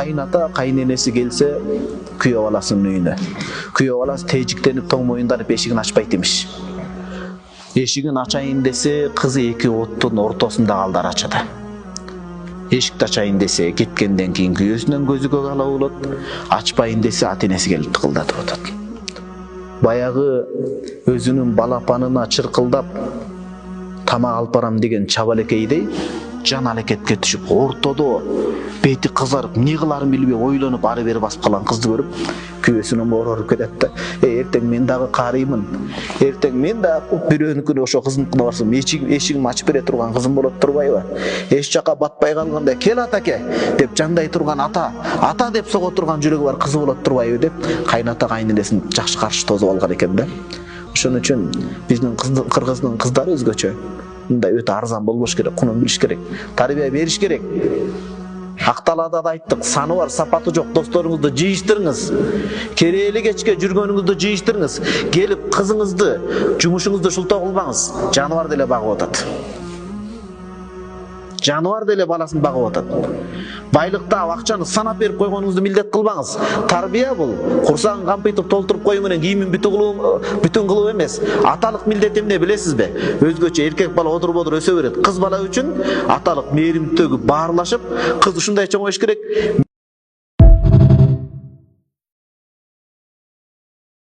Кайната кайненеси келсе күйөө баласынын үйүнө. Күйөө баласы тежиктенип тоң моюнданып эшигин ачпайт эмиш. Эшигин ачайын десе кызы эки оттун ортосунда калдар ачады. Эшикти ачайын десе кеткенден кийин күйөөсүнөн көзү көк ала болот. Ачпайын десе ата-энеси келип тыкылдатып атат. Баягы өзүнүн балапанына чыркылдап тамак алып барам деген чабалекейдей жан алекетке түшүп ортодо бети кызарып эмне кыларын билбей ойлонуп ары бери басып калган кызды көрүп күйөөсүнөн моороруп кетет да. Эртең мен дагы карыймын. Эртең мен дагы бирөөнүкүнө ошо кызыныкына барсам эшигин ачып бере турган кызым болот турбайбы? Эч жака батпай калганда кел атаке деп жандай турган ата деп сого турган жүрөгү бар кызы болот турбайбы деп кайната кайненесин жакшы каршы тосуп алган экен да. Ошон үчүн биздин кыргыздын кыздары өзгөчө. Мындай өтө арзан болбош керек, кунун билиш керек, тарбия бериш керек. Акталада да айттык, саны бар, сапаты жок досторуңузду жыйыштырыңыз. Керээли кечке жүргөнүңүздү жыйыштырыңыз. Келип кызыңызды, жумушуңузду шултоо кылбаңыз. Жаныбар деле багып атат. Жаныбар деле баласын багып атат. Байлыкта акчаны санап берип койгонуңузду милдет кылбаңыз. Тарбия бул. Курсагын кампыйтып толтуруп коюу менен кийимин бүтүн кылуу эмес. Аталык милдет эмне билесизби? Өзгөчө эркек бала одур-бодур өсө берет. Кыз бала үчүн аталык мээримдүүлүгү баарлашып, кыз ушундай чоңоюш керек.